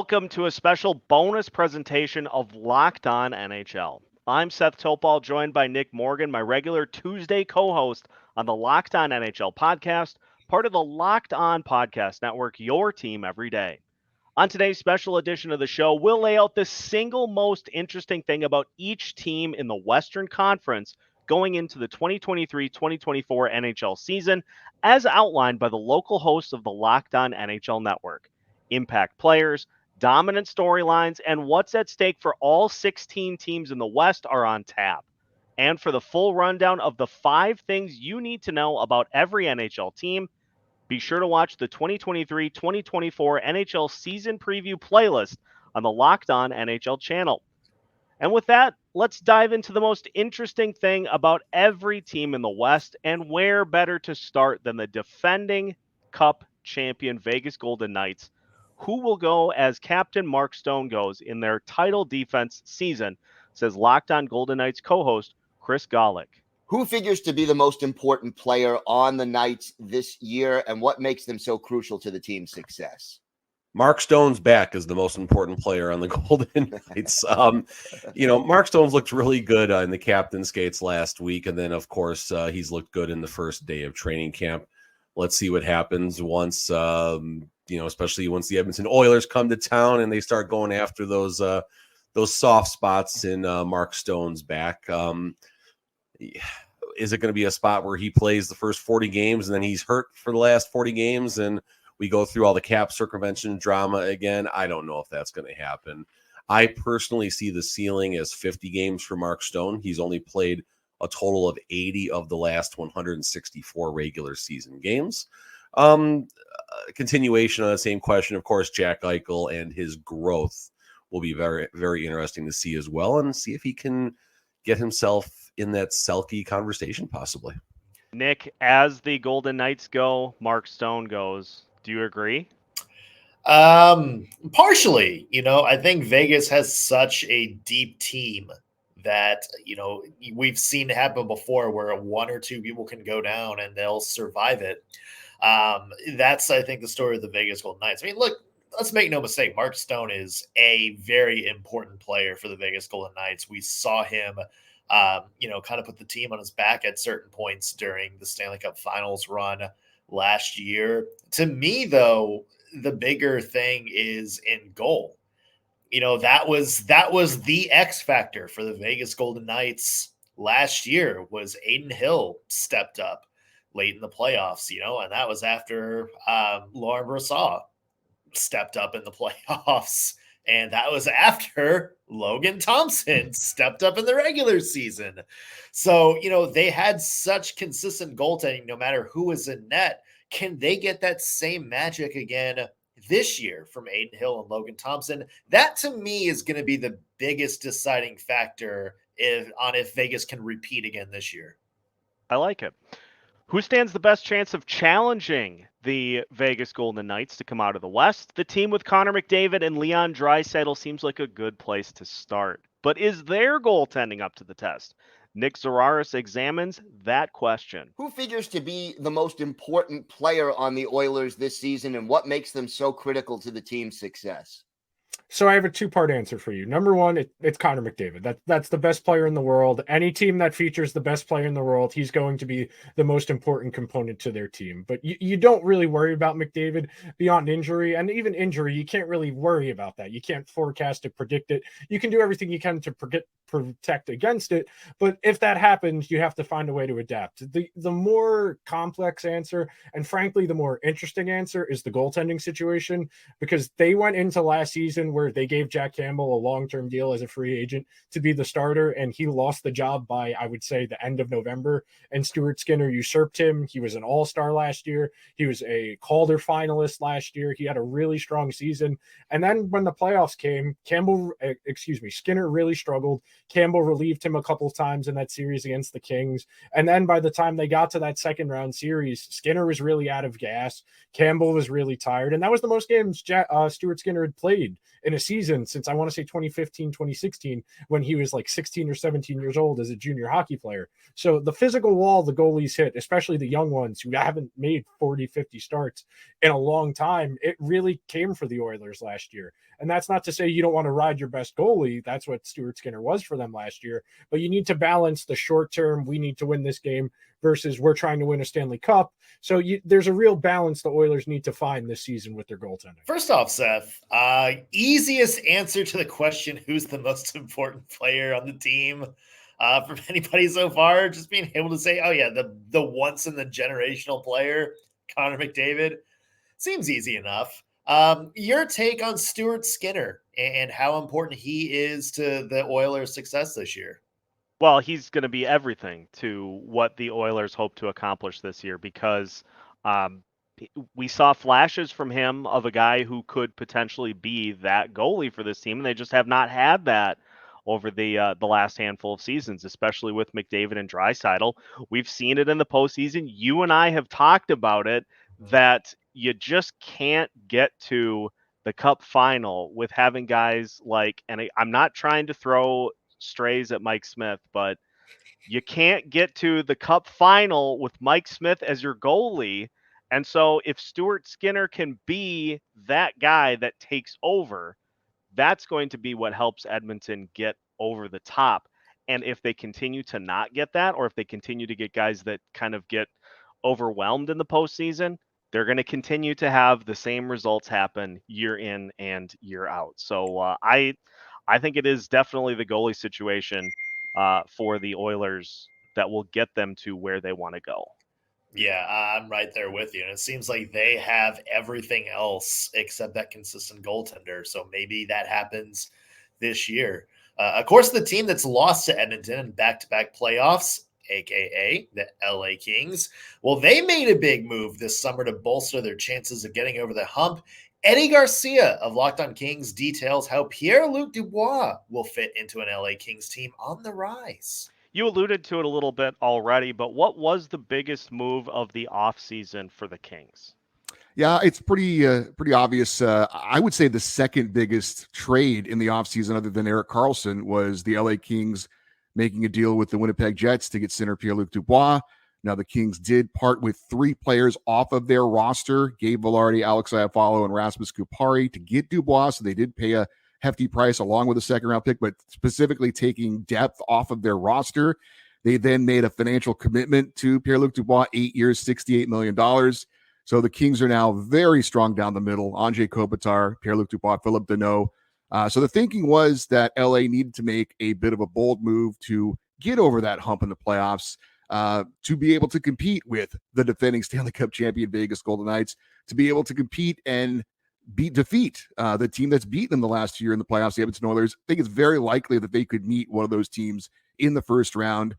Welcome to a special bonus presentation of Locked On NHL. I'm Seth Toupal, joined by Nick Morgan, my regular Tuesday co-host on the Locked On NHL podcast, part of the Locked On Podcast Network, your team every day. On today's special edition of the show, we'll lay out the single most interesting thing about each team in the Western Conference going into the 2023-2024 NHL season, as outlined by the local hosts of the Locked On NHL Network. Impact players, dominant storylines, and what's at stake for all 16 teams in the West are on tap. And for the full rundown of the 5 things you need to know about every NHL team, be sure to watch the 2023-2024 NHL season preview playlist on the Locked On NHL channel. And with that, let's dive into the most interesting thing about every team in the West, and where better to start than the defending Cup champion Vegas Golden Knights, who will go as Captain Mark Stone goes in their title defense season, says Locked On Golden Knights co-host Chris Golick. Who figures to be the most important player on the Knights this year, and what makes them so crucial to the team's success? Mark Stone's back is the most important player on the Golden Knights. Mark Stone's looked really good in the captain skates last week, and then, of course, he's looked good in the first day of training camp. Let's see what happens once especially once the Edmonton Oilers come to town and they start going after those soft spots in Mark Stone's back. Is it going to be a spot where he plays the first 40 games and then he's hurt for the last 40 games and we go through all the cap circumvention drama again? I don't know if that's going to happen. I personally see the ceiling as 50 games for Mark Stone. He's only played a total of 80 of the last 164 regular season games. Continuation on the same question, of course, Jack Eichel and his growth will be very, very interesting to see as well, and see if he can get himself in that Selke conversation possibly. Nick, as the Golden Knights go, Mark Stone goes. Do you agree? Partially. I think Vegas has such a deep team that, we've seen it happen before where one or two people can go down and they'll survive it. That's, I think, the story of the Vegas Golden Knights. I mean, look, let's make no mistake. Mark Stone is a very important player for the Vegas Golden Knights. We saw him, kind of put the team on his back at certain points during the Stanley Cup Finals run last year. To me, though, the bigger thing is in goal. That was the X factor for the Vegas Golden Knights last year. Was Adin Hill stepped up late in the playoffs, and that was after Laurent Brossoit stepped up in the playoffs. And that was after Logan Thompson stepped up in the regular season. So, they had such consistent goaltending no matter who was in net. Can they get that same magic again this year from Adin Hill and Logan Thompson? That, to me, is going to be the biggest deciding factor if Vegas can repeat again this year. I like it. Who stands the best chance of challenging the Vegas Golden Knights to come out of the West? The team with Connor McDavid and Leon Draisaitl seems like a good place to start. But is their goaltending up to the test? Nick Zararis examines that question. Who figures to be the most important player on the Oilers this season, and what makes them so critical to the team's success? So I have a two-part answer for you. Number one, it's Connor McDavid. That's the best player in the world. Any team that features the best player in the world, he's going to be the most important component to their team. But you don't really worry about McDavid beyond injury. And even injury, you can't really worry about that. You can't forecast it, predict it. You can do everything you can to protect against it. But if that happens, you have to find a way to adapt. The more complex answer, and frankly, the more interesting answer, is the goaltending situation, because they went into last season where they gave Jack Campbell a long-term deal as a free agent to be the starter, and he lost the job by, I would say, the end of November, and Stuart Skinner usurped him. He was an all-star last year. He was a Calder finalist last year. He had a really strong season. And then when the playoffs came, Skinner really struggled. Campbell relieved him a couple of times in that series against the Kings. And then by the time they got to that second round series, Skinner was really out of gas. Campbell was really tired. And that was the most games Stuart Skinner had played in a season since I want to say 2015, 2016, when he was like 16 or 17 years old as a junior hockey player. So the physical wall the goalies hit, especially the young ones who haven't made 40, 50 starts in a long time, it really came for the Oilers last year. And that's not to say you don't want to ride your best goalie. That's what Stuart Skinner was for them last year. But you need to balance the short term, we need to win this game, versus we're trying to win a Stanley Cup. So there's a real balance the Oilers need to find this season with their goaltending. First off, Seth, easiest answer to the question, who's the most important player on the team from anybody so far, just being able to say, oh yeah, the once in the generational player, Connor McDavid, seems easy enough. Your take on Stuart Skinner and how important he is to the Oilers' success this year? Well, he's going to be everything to what the Oilers hope to accomplish this year, because we saw flashes from him of a guy who could potentially be that goalie for this team, and they just have not had that over the last handful of seasons, especially with McDavid and Draisaitl. We've seen it in the postseason. You and I have talked about it, that you just can't get to the Cup final with having guys like, and I'm not trying to throw strays at Mike Smith, but you can't get to the Cup final with Mike Smith as your goalie. And so if Stuart Skinner can be that guy that takes over, that's going to be what helps Edmonton get over the top. And if they continue to not get that, or if they continue to get guys that kind of get overwhelmed in the postseason, they're going to continue to have the same results happen year in and year out. So I think it is definitely the goalie situation for the Oilers that will get them to where they want to go. Yeah, I'm right there with you. And it seems like they have everything else except that consistent goaltender. So maybe that happens this year. Of course, the team that's lost to Edmonton in back-to-back playoffs, a.k.a. the LA Kings, well, they made a big move this summer to bolster their chances of getting over the hump. Eddie Garcia of Locked On Kings details how Pierre-Luc Dubois will fit into an LA Kings team on the rise. You alluded to it a little bit already, but what was the biggest move of the offseason for the Kings? Yeah, it's pretty obvious. I would say the second biggest trade in the offseason, other than Erik Karlsson, was the LA Kings making a deal with the Winnipeg Jets to get center Pierre-Luc Dubois. Now, the Kings did part with 3 players off of their roster, Gabe Vilardi, Alex Iafallo, and Rasmus Kupari, to get Dubois. So they did pay a hefty price along with a second-round pick, but specifically taking depth off of their roster. They then made a financial commitment to Pierre-Luc Dubois, 8 years, $68 million. So the Kings are now very strong down the middle. Anze Kopitar, Pierre-Luc Dubois, Philip Deneau. So the thinking was that LA needed to make a bit of a bold move to get over that hump in the playoffs, to be able to compete with the defending Stanley Cup champion Vegas Golden Knights, to be able to compete and defeat the team that's beaten them the last year in the playoffs, the Edmonton Oilers. I think it's very likely that they could meet one of those teams in the first round.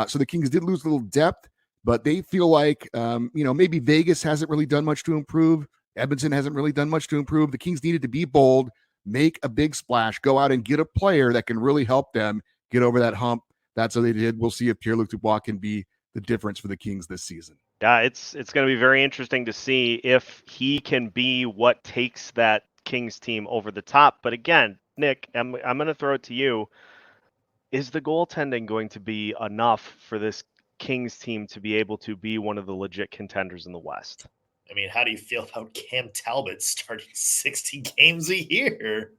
So the Kings did lose a little depth, but they feel like, maybe Vegas hasn't really done much to improve. Edmonton hasn't really done much to improve. The Kings needed to be bold, make a big splash, go out and get a player that can really help them get over that hump. That's what they did. We'll see if Pierre-Luc Dubois can be the difference for the Kings this season. Yeah, it's going to be very interesting to see if he can be what takes that Kings team over the top. But again, Nick, I'm going to throw it to you. Is the goaltending going to be enough for this Kings team to be able to be one of the legit contenders in the West? I mean, how do you feel about Cam Talbot starting 60 games a year?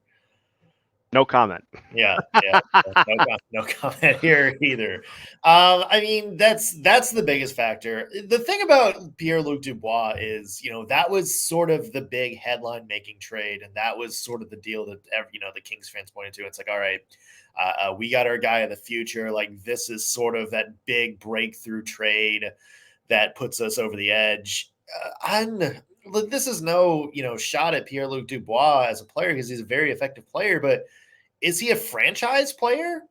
No comment. Yeah, no comment here either. I mean, that's the biggest factor. The thing about Pierre-Luc Dubois is, that was sort of the big headline-making trade, and that was sort of the deal that the Kings fans pointed to. It's like, all right, we got our guy of the future. Like, this is sort of that big breakthrough trade that puts us over the edge. This is no, shot at Pierre-Luc Dubois as a player, because he's a very effective player, but is he a franchise player?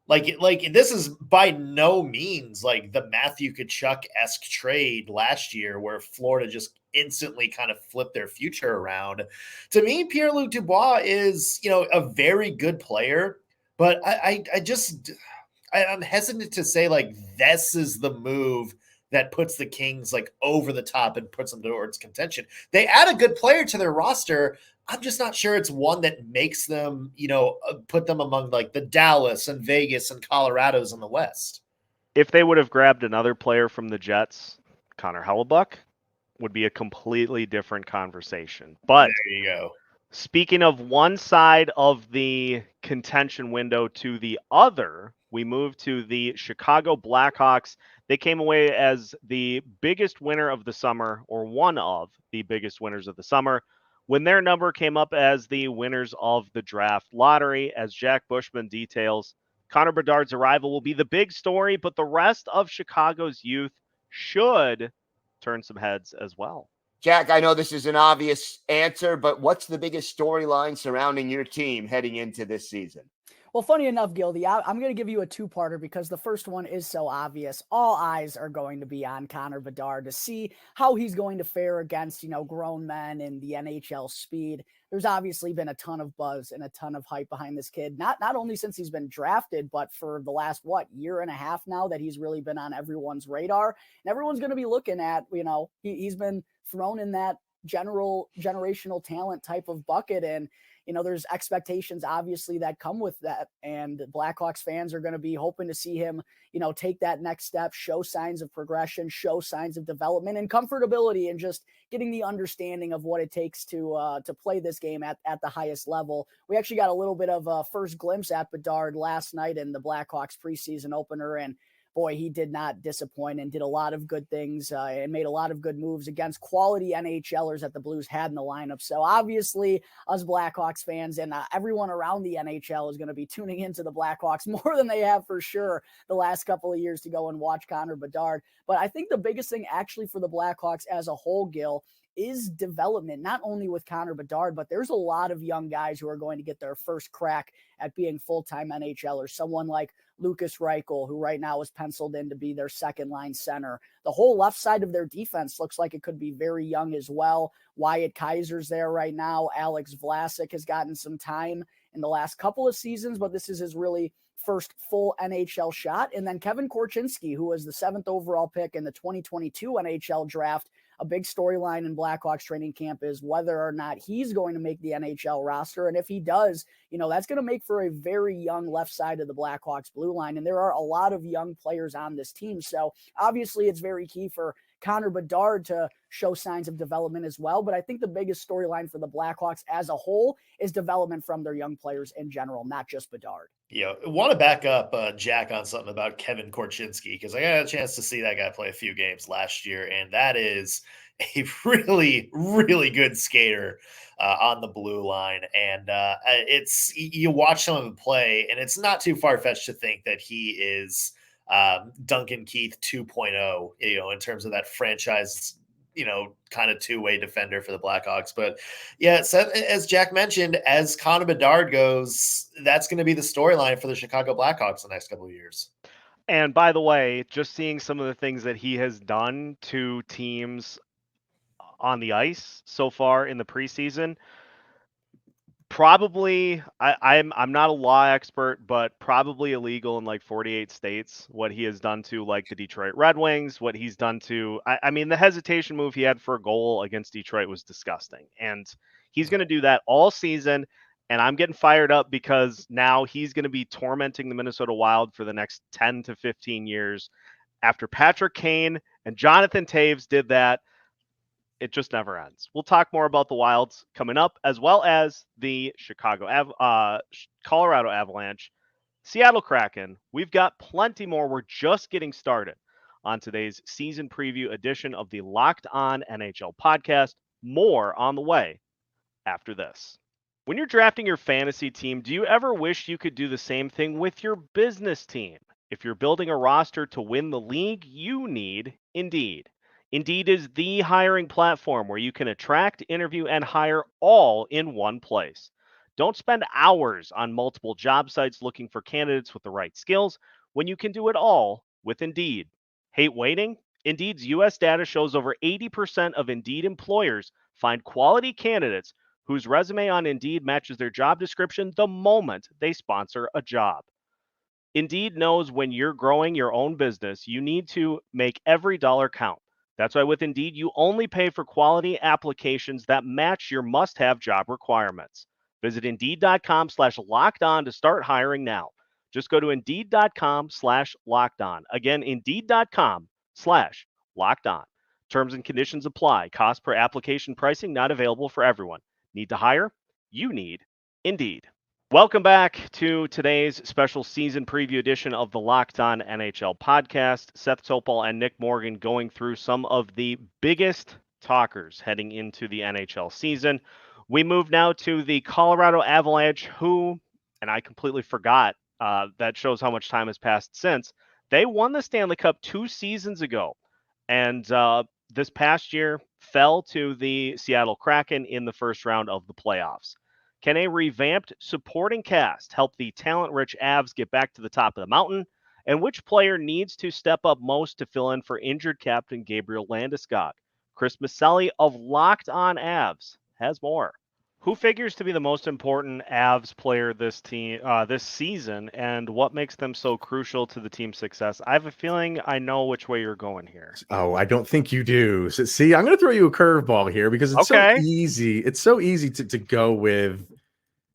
Like this is by no means like the Matthew Tkachuk-esque trade last year where Florida just instantly kind of flipped their future around. To me, Pierre-Luc Dubois is, a very good player, but I'm hesitant to say like this is the move that puts the Kings like over the top and puts them towards contention. They add a good player to their roster, I'm just not sure it's one that makes them, put them among like the Dallas and Vegas and Colorados in the West. If they would have grabbed another player from the Jets, Connor Hellebuck, would be a completely different conversation. But there you go. Speaking of one side of the contention window to the other, we move to the Chicago Blackhawks. They came away as the biggest winner of the summer, or one of the biggest winners of the summer, when their number came up as the winners of the draft lottery. As Jack Bushman details, Connor Bedard's arrival will be the big story, but the rest of Chicago's youth should turn some heads as well. Jack, I know this is an obvious answer, but what's the biggest storyline surrounding your team heading into this season? Well, funny enough, Gildy, I'm going to give you a two-parter because the first one is so obvious. All eyes are going to be on Connor Bedard to see how he's going to fare against, grown men in the NHL speed. There's obviously been a ton of buzz and a ton of hype behind this kid, not only since he's been drafted, but for the last, year and a half now that he's really been on everyone's radar. And everyone's going to be looking at, he's been thrown in that generational talent type of bucket. And, there's expectations obviously that come with that. And Blackhawks fans are going to be hoping to see him, take that next step, show signs of progression, show signs of development and comfortability, and just getting the understanding of what it takes to play this game at the highest level. We actually got a little bit of a first glimpse at Bedard last night in the Blackhawks preseason opener, and boy, he did not disappoint and did a lot of good things and made a lot of good moves against quality NHLers that the Blues had in the lineup. So obviously, us Blackhawks fans and everyone around the NHL is going to be tuning into the Blackhawks more than they have for sure the last couple of years to go and watch Connor Bedard. But I think the biggest thing actually for the Blackhawks as a whole, Gil, is development, not only with Connor Bedard, but there's a lot of young guys who are going to get their first crack at being full-time NHLers. Someone like Lukas Reichel, who right now is penciled in to be their second line center. The whole left side of their defense looks like it could be very young as well. Wyatt Kaiser's there right now. Alex Vlasic has gotten some time in the last couple of seasons, but this is his really first full NHL shot. And then Kevin Korchinski, who was the 7th overall pick in the 2022 NHL draft. A big storyline in Blackhawks training camp is whether or not he's going to make the NHL roster. And if he does, that's going to make for a very young left side of the Blackhawks blue line. And there are a lot of young players on this team. So obviously it's very key for Connor Bedard to show signs of development as well. But I think the biggest storyline for the Blackhawks as a whole is development from their young players in general, not just Bedard. I want to back up Jack on something about Kevin Korchinski, because I got a chance to see that guy play a few games last year, and that is a really, really good skater on the blue line. And you watch some of him play, and it's not too far-fetched to think that he is Duncan Keith 2.0, in terms of that franchise kind of two-way defender for the Blackhawks. But yeah, as Jack mentioned, as Connor Bedard goes, that's going to be the storyline for the Chicago Blackhawks the next couple of years. And by the way, just seeing some of the things that he has done to teams on the ice so far in the preseason, probably I'm not a law expert, but probably illegal in like 48 states. What he has done to like the Detroit Red Wings, what he's done to I mean the hesitation move he had for a goal against Detroit was disgusting, and he's going to do that all season. And I'm getting fired up because now he's going to be tormenting the Minnesota Wild for the next 10 to 15 years. After Patrick Kane and Jonathan Taves did that, it just never ends. We'll talk more about the Wilds coming up, as well as the Colorado Avalanche, Seattle Kraken. We've got plenty more. We're just getting started on today's season preview edition of the Locked On NHL podcast. More on the way after this. When you're drafting your fantasy team, do you ever wish you could do the same thing with your business team? If you're building a roster to win the league, you need Indeed. Indeed is the hiring platform where you can attract, interview, and hire all in one place. Don't spend hours on multiple job sites looking for candidates with the right skills when you can do it all with Indeed. Hate waiting? Indeed's U.S. data shows over 80% of Indeed employers find quality candidates whose resume on Indeed matches their job description the moment they sponsor a job. Indeed knows when you're growing your own business, you need to make every dollar count. That's why with Indeed, you only pay for quality applications that match your must-have job requirements. Visit Indeed.com/lockedon to start hiring now. Just go to Indeed.com/lockedon. Again, Indeed.com/lockedon. Terms and conditions apply. Cost per application pricing not available for everyone. Need to hire? You need Indeed. Welcome back to today's special season preview edition of the Locked On NHL podcast. Seth Toupal and Nick Morgan going through some of the biggest talkers heading into the NHL season. We move now to the Colorado Avalanche, who, and I completely forgot, that shows how much time has passed since, they won the Stanley Cup 2 seasons ago. And this past year fell to the Seattle Kraken in the first round of the playoffs. Can a revamped supporting cast help the talent-rich Avs get back to the top of the mountain? And which player needs to step up most to fill in for injured captain Gabriel Landeskog? Chris Maselli of Locked On Avs has more. Who figures to be the most important Avs player this season, and what makes them so crucial to the team's success? I have a feeling I know which way you're going here. Oh, I don't think you do. So, see, I'm going to throw you a curveball here because it's so easy. It's so easy to go with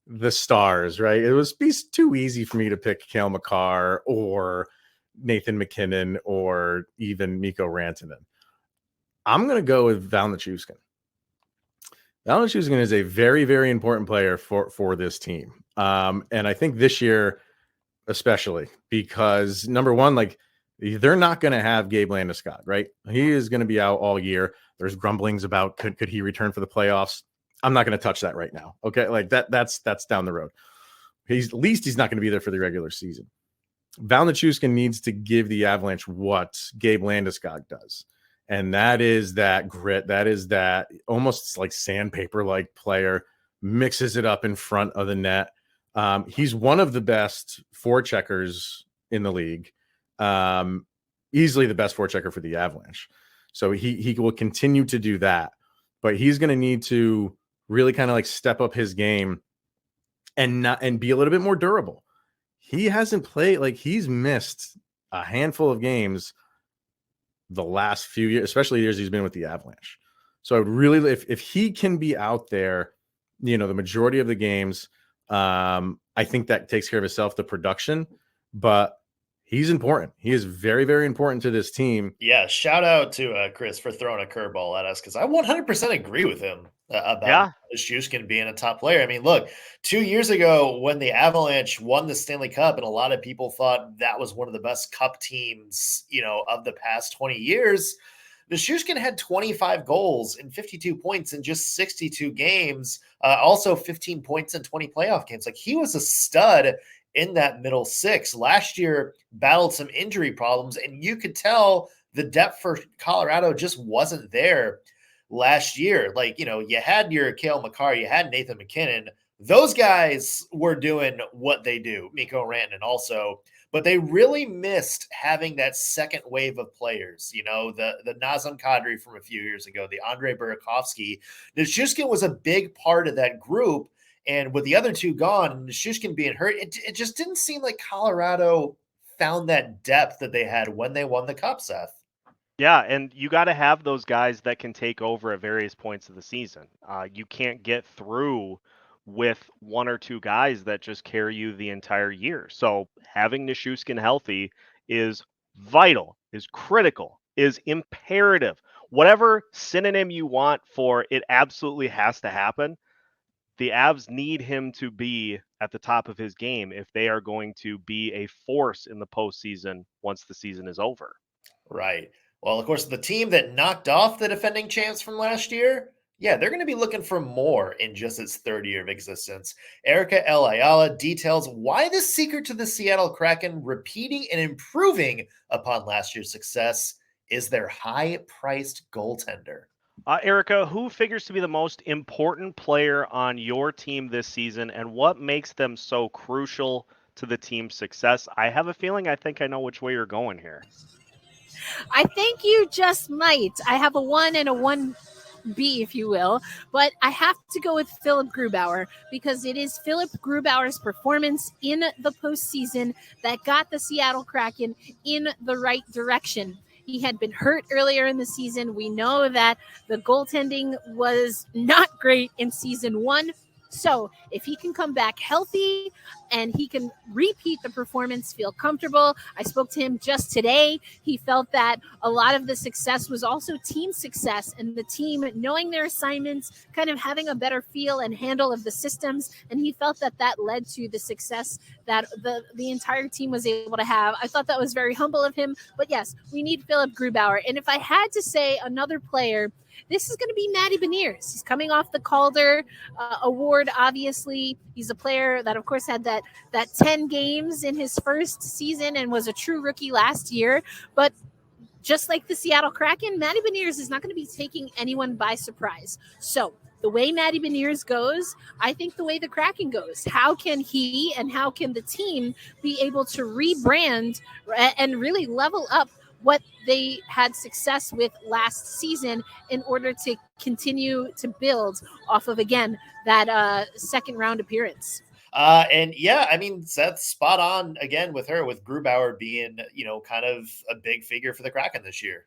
the stars, right? It was too easy for me to pick Cale Makar or Nathan McKinnon or even Mikko Rantanen. I'm going to go with Val Nichushkin. Val Nichushkin is a very, very important player for this team. And I think this year, especially because number one, like they're not going to have Gabe Landeskog, right? He is going to be out all year. There's grumblings about could he return for the playoffs? I'm not going to touch that right now. Okay. Like that's down the road. At least he's not going to be there for the regular season. Val Nichushkin needs to give the Avalanche what Gabe Landeskog does. And that is that grit. That is that almost like sandpaper-like player, mixes it up in front of the net. He's one of the best forecheckers in the league, easily the best forechecker for the Avalanche. So he will continue to do that, but he's going to need to really kind of like step up his game and be a little bit more durable. He hasn't played, like he's missed a handful of games the last few years, especially years he's been with the Avalanche. So I would really, if he can be out there, the majority of the games, I think that takes care of itself, the production, but he's important. He is very, very important to this team. Yeah. Shout out to Chris for throwing a curveball at us, because I 100% agree with him about Nichushkin being a top player. I mean, look, 2 years ago when the Avalanche won the Stanley Cup, and a lot of people thought that was one of the best cup teams, of the past 20 years, Nichushkin had 25 goals and 52 points in just 62 games, also 15 points in 20 playoff games. Like, he was a stud in that middle six. Last year battled some injury problems, and you could tell the depth for Colorado just wasn't there last year. Like, you had your Cale Makar, you had Nathan McKinnon. Those guys were doing what they do, Mikko Rantanen also, but they really missed having that second wave of players, the Nazem Kadri from a few years ago, the Andrei Burakovsky. Nichushkin was a big part of that group. And with the other two gone and Nichushkin being hurt, it just didn't seem like Colorado found that depth that they had when they won the Cup, Seth. Yeah, and you got to have those guys that can take over at various points of the season. You can't get through with one or two guys that just carry you the entire year. So having Nichushkin healthy is vital, is critical, is imperative. Whatever synonym you want for it absolutely has to happen. The Avs need him to be at the top of his game if they are going to be a force in the postseason once the season is over. Right. Well, of course, the team that knocked off the defending champs from last year, they're going to be looking for more in just its third year of existence. Erica El Ayala details why the secret to the Seattle Kraken repeating and improving upon last year's success is their high-priced goaltender. Erica, who figures to be the most important player on your team this season, and what makes them so crucial to the team's success? I have a feeling I think I know which way you're going here. I think you just might. I have a 1 and a 1B, if you will, but I have to go with Philip Grubauer, because it is Philip Grubauer's performance in the postseason that got the Seattle Kraken in the right direction. He had been hurt earlier in the season. We know that the goaltending was not great in season 1. So if he can come back healthy and he can repeat the performance, feel comfortable. I spoke to him just today. He felt that a lot of the success was also team success and the team knowing their assignments, kind of having a better feel and handle of the systems. And he felt that that led to the success that the entire team was able to have. I thought that was very humble of him. But yes, we need Philip Grubauer. And if I had to say another player, this is going to be Matty Beniers. He's coming off the Calder award, obviously. He's a player that, of course, had that 10 games in his first season and was a true rookie last year. But just like the Seattle Kraken, Matty Beniers is not going to be taking anyone by surprise. So the way Matty Beniers goes, I think the way the Kraken goes. How can he and how can the team be able to rebrand and really level up what they had success with last season in order to continue to build off of, again, that second round appearance? And yeah, I mean, Seth's spot on again with Grubauer being, kind of a big figure for the Kraken this year.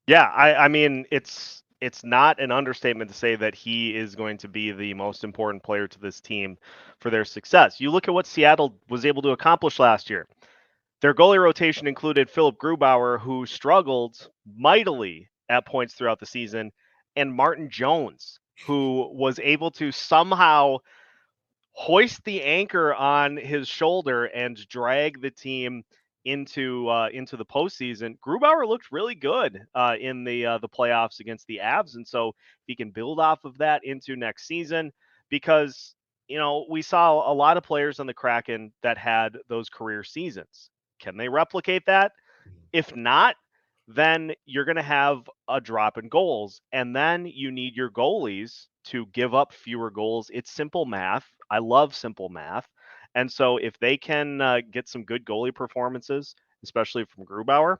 Yeah, I mean, it's not an understatement to say that he is going to be the most important player to this team for their success. You look at what Seattle was able to accomplish last year. Their goalie rotation included Philip Grubauer, who struggled mightily at points throughout the season, and Martin Jones, who was able to somehow hoist the anchor on his shoulder and drag the team into the postseason. Grubauer looked really good in the playoffs against the Avs, and so he can build off of that into next season, because we saw a lot of players on the Kraken that had those career seasons. Can they replicate that? If not, then you're going to have a drop in goals, and then you need your goalies to give up fewer goals. It's simple math. I love simple math. And so if they can get some good goalie performances, especially from Grubauer,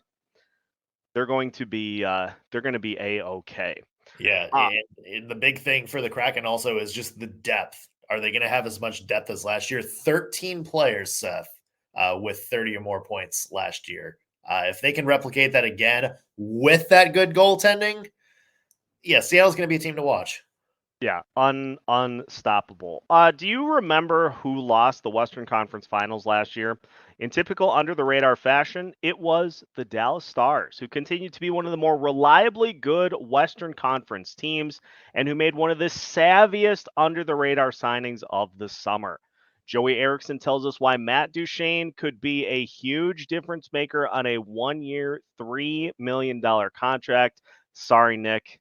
they're going to be A-okay. Yeah, and the big thing for the Kraken also is just the depth. Are they going to have as much depth as last year? 13 players, Seth, with 30 or more points last year. If they can replicate that again with that good goaltending, yeah, Seattle's going to be a team to watch. Yeah, unstoppable. Do you remember who lost the Western Conference Finals last year? In typical under-the-radar fashion, it was the Dallas Stars, who continue to be one of the more reliably good Western Conference teams and who made one of the savviest under-the-radar signings of the summer. Joey Erickson tells us why Matt Duchene could be a huge difference maker on a 1-year, $3 million contract. Sorry, Nick.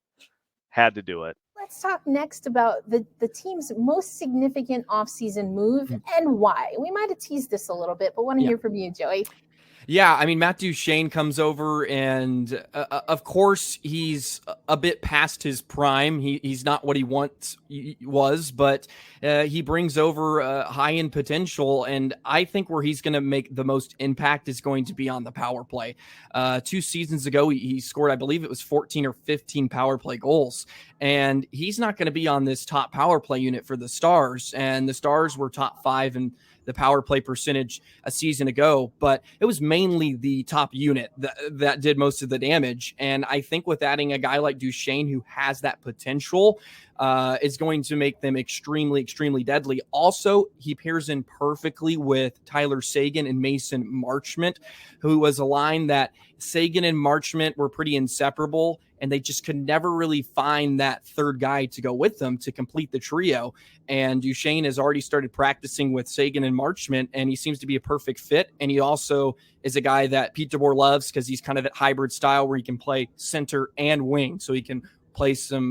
Had to do it. Let's talk next about the team's most significant offseason move and why. We might have teased this a little bit, but want to hear from you, Joey. Yeah, I mean, Matt Duchene comes over, and of course, he's a bit past his prime. He's not what he once was, but he brings over high-end potential, and I think where he's going to make the most impact is going to be on the power play. 2 seasons ago, he scored, I believe it was 14 or 15 power play goals, and he's not going to be on this top power play unit for the Stars, and the Stars were top 5 in the power play percentage a season ago, but it was mainly the top unit that did most of the damage. And I think with adding a guy like Duchene, who has that potential, is going to make them extremely, extremely deadly. Also, he pairs in perfectly with Tyler Seguin and Mason Marchment, who was a line that Seguin and Marchment were pretty inseparable, and they just could never really find that third guy to go with them to complete the trio. And Duchene has already started practicing with Seguin and Marchment, and he seems to be a perfect fit. And he also is a guy that Pete DeBoer loves because he's kind of that hybrid style where he can play center and wing, so he can play some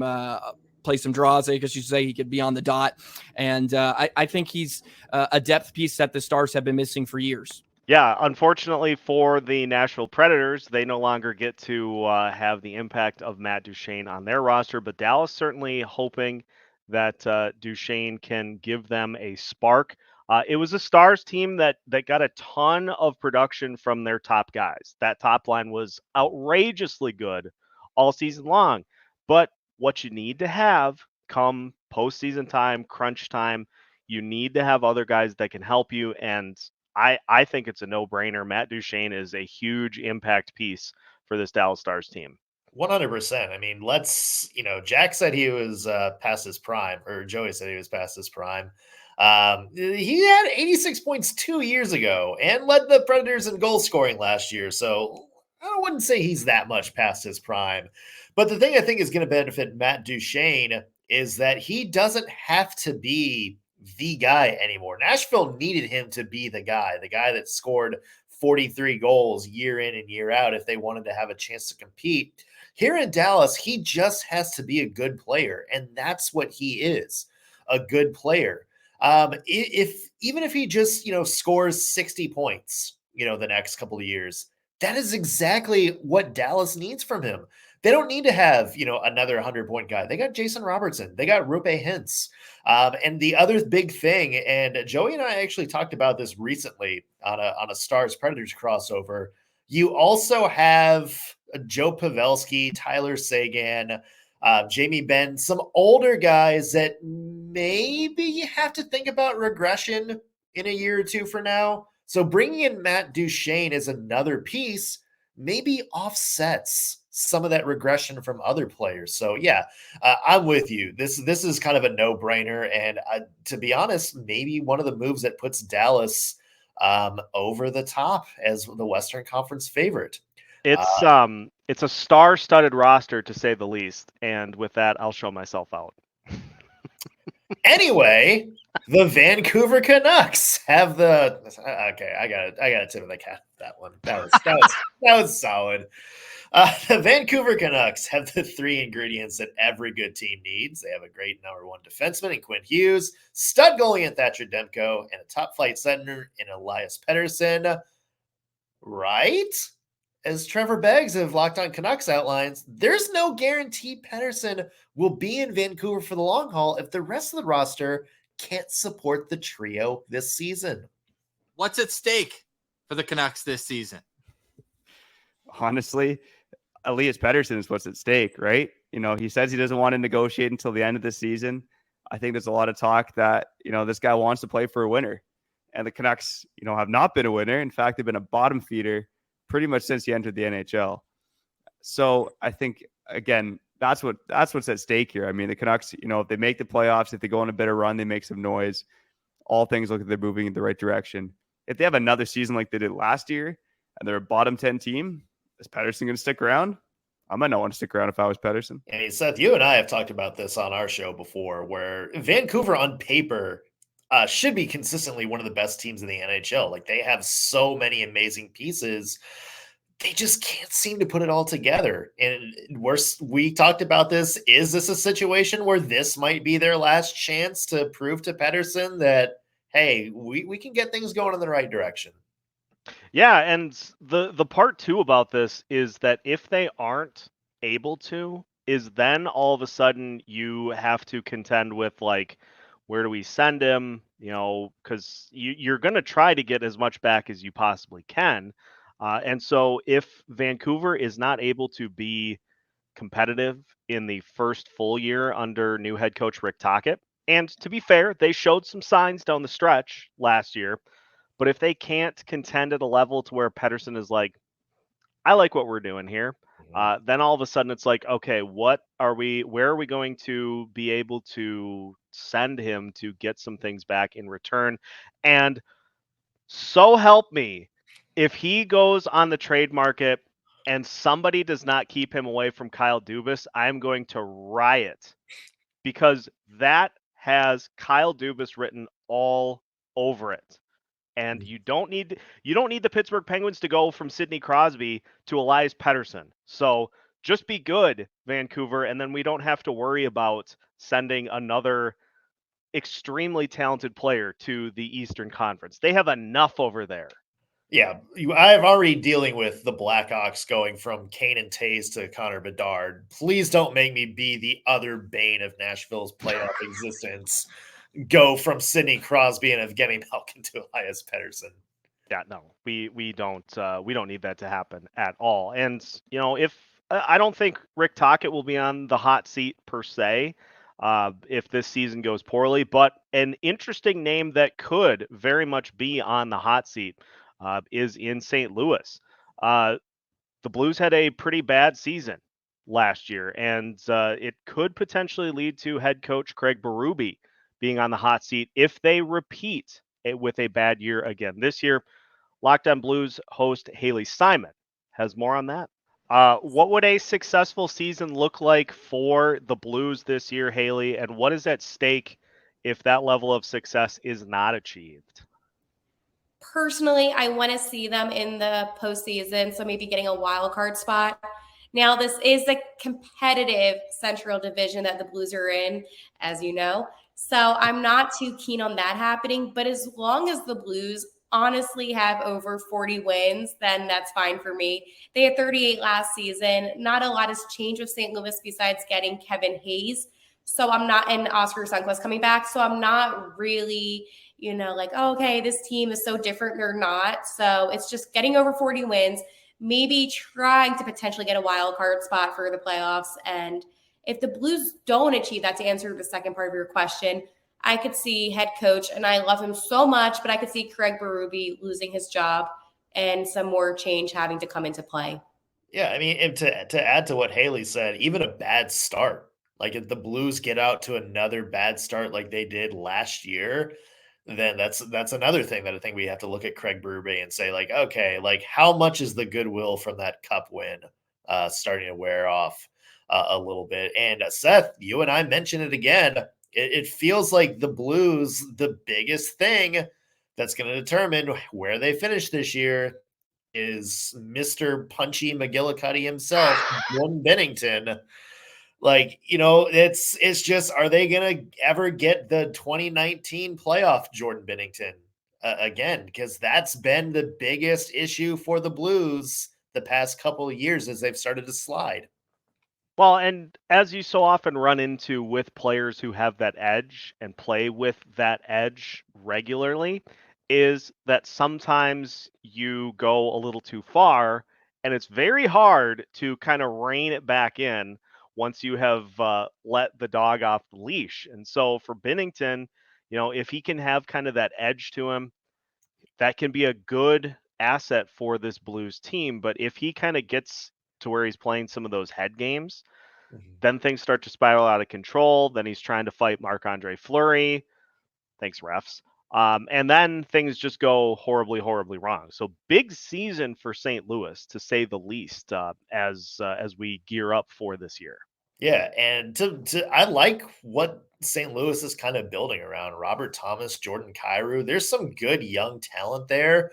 draws, because you say he could be on the dot. And I think he's a depth piece that the Stars have been missing for years. Yeah, unfortunately for the Nashville Predators, they no longer get to have the impact of Matt Duchene on their roster, but Dallas certainly hoping that Duchene can give them a spark. It was a Stars team that got a ton of production from their top guys. That top line was outrageously good all season long, but what you need to have come postseason time, crunch time, you need to have other guys that can help you, and I think it's a no-brainer. Matt Duchene is a huge impact piece for this Dallas Stars team. 100%. I mean, Jack said he was past his prime, or Joey said he was past his prime. He had 86 points 2 years ago and led the Predators in goal scoring last year. So I wouldn't say he's that much past his prime. But the thing I think is going to benefit Matt Duchene is that he doesn't have to be the guy anymore. Nashville needed him to be the guy that scored 43 goals year in and year out if they wanted to have a chance to compete. Here in Dallas, he just has to be a good player, and that's what he is, a good player. Even if he just, scores 60 points, the next couple of years, that is exactly what Dallas needs from him. They don't need to have, another 100-point guy. They got Jason Robertson. They got Rupe Hintz. And the other big thing, and Joey and I actually talked about this recently on a Stars Predators crossover. You also have Joe Pavelski, Tyler Seguin, Jamie Benn, some older guys that maybe you have to think about regression in a year or two for now. So bringing in Matt Duchene as another piece maybe offsets some of that regression from other players. So yeah, I'm with you. This is kind of a no-brainer. And to be honest, maybe one of the moves that puts Dallas over the top as the Western Conference favorite. It's a star-studded roster, to say the least. And with that, I'll show myself out. Anyway, the Vancouver Canucks have the I got a tip of the cap that one. That was solid. The Vancouver Canucks have the three ingredients that every good team needs. They have a great number one defenseman in Quinn Hughes, stud goalie in Thatcher Demko, and a top flight center in Elias Pettersson. Right? As Trevor Beggs of Locked On Canucks outlines, there's no guarantee Pettersson will be in Vancouver for the long haul if the rest of the roster can't support the trio this season. What's at stake for the Canucks this season? Honestly, Elias Pettersson is what's at stake, right? He says he doesn't want to negotiate until the end of the season. I think there's a lot of talk that, this guy wants to play for a winner. And the Canucks, have not been a winner. In fact, they've been a bottom feeder pretty much since he entered the NHL. So I think, again, that's what's at stake here. I mean, the Canucks, if they make the playoffs, if they go on a better run, they make some noise. All things look like they're moving in the right direction. If they have another season like they did last year and they're a bottom 10 team, is Pettersson going to stick around? I might not want to stick around if I was Pettersson. I mean, Seth, you and I have talked about this on our show before, where Vancouver on paper should be consistently one of the best teams in the NHL. Like, they have so many amazing pieces. They just can't seem to put it all together. And we talked about this. Is this a situation where this might be their last chance to prove to Pettersson that, hey, we can get things going in the right direction? Yeah, and the part too about this is that if they aren't able to, is then all of a sudden you have to contend with, like, where do we send him? Because you're going to try to get as much back as you possibly can. And so if Vancouver is not able to be competitive in the first full year under new head coach Rick Tocchet, and to be fair, they showed some signs down the stretch last year, but if they can't contend at a level to where Pettersson is like, I like what we're doing here, then all of a sudden it's like, okay, where are we going to be able to send him to get some things back in return? And so help me, if he goes on the trade market and somebody does not keep him away from Kyle Dubas, I'm going to riot, because that has Kyle Dubas written all over it. And you don't need the Pittsburgh Penguins to go from Sidney Crosby to Elias Pettersson. So just be good, Vancouver, and then we don't have to worry about sending another extremely talented player to the Eastern Conference. They have enough over there. Yeah, I've already dealing with the Blackhawks going from Kane and Taves to Connor Bedard. Please don't make me be the other bane of Nashville's playoff existence. Go from Sidney Crosby and Evgeny Malkin to Elias Pettersson. Yeah, no, we don't need that to happen at all. And if I don't think Rick Tocchet will be on the hot seat per se if this season goes poorly, but an interesting name that could very much be on the hot seat is in St. Louis. The the Blues had a pretty bad season last year, and it could potentially lead to head coach Craig Berube being on the hot seat if they repeat it with a bad year again this year. Locked On Blues host Haley Simon has more on that. What would a successful season look like for the Blues this year, Haley, and what is at stake if that level of success is not achieved? Personally, I want to see them in the postseason, so maybe getting a wild card spot. Now, this is the competitive Central Division that the Blues are in, as you know. So I'm not too keen on that happening. But as long as the Blues honestly have over 40 wins, then that's fine for me. They had 38 last season. Not a lot has changed with St. Louis besides getting Kevin Hayes. So I'm not, and Oscar Sundqvist coming back. So I'm not really, like, oh, okay, this team is so different or not. So it's just getting over 40 wins, maybe trying to potentially get a wild card spot for the playoffs. And if the Blues don't achieve that, to answer the second part of your question, I could see head coach, and I love him so much, but I could see Craig Berube losing his job and some more change having to come into play. Yeah, I mean, and to add to what Haley said, even a bad start, like if the Blues get out to another bad start like they did last year, then that's another thing that I think we have to look at Craig Berube and say, like, okay, like how much is the goodwill from that cup win starting to wear off a little bit? And Seth, you and I mentioned it again. It feels like the Blues, the biggest thing that's going to determine where they finish this year is Mr. Punchy McGillicuddy himself, Jordan Binnington. Like, it's just, are they going to ever get the 2019 playoff Jordan Binnington again? Because that's been the biggest issue for the Blues the past couple of years as they've started to slide. Well, and as you so often run into with players who have that edge and play with that edge regularly, is that sometimes you go a little too far, and it's very hard to kind of rein it back in once you have let the dog off the leash. And so for Binnington, if he can have kind of that edge to him, that can be a good asset for this Blues team. But if he kind of gets to where he's playing some of those head games, then things start to spiral out of control. Then he's trying to fight Marc-Andre Fleury. Thanks, refs. And then things just go horribly, horribly wrong. So big season for St. Louis, to say the least, as we gear up for this year. Yeah, and I like what St. Louis is kind of building around Robert Thomas, Jordan Kyrou. There's some good young talent there.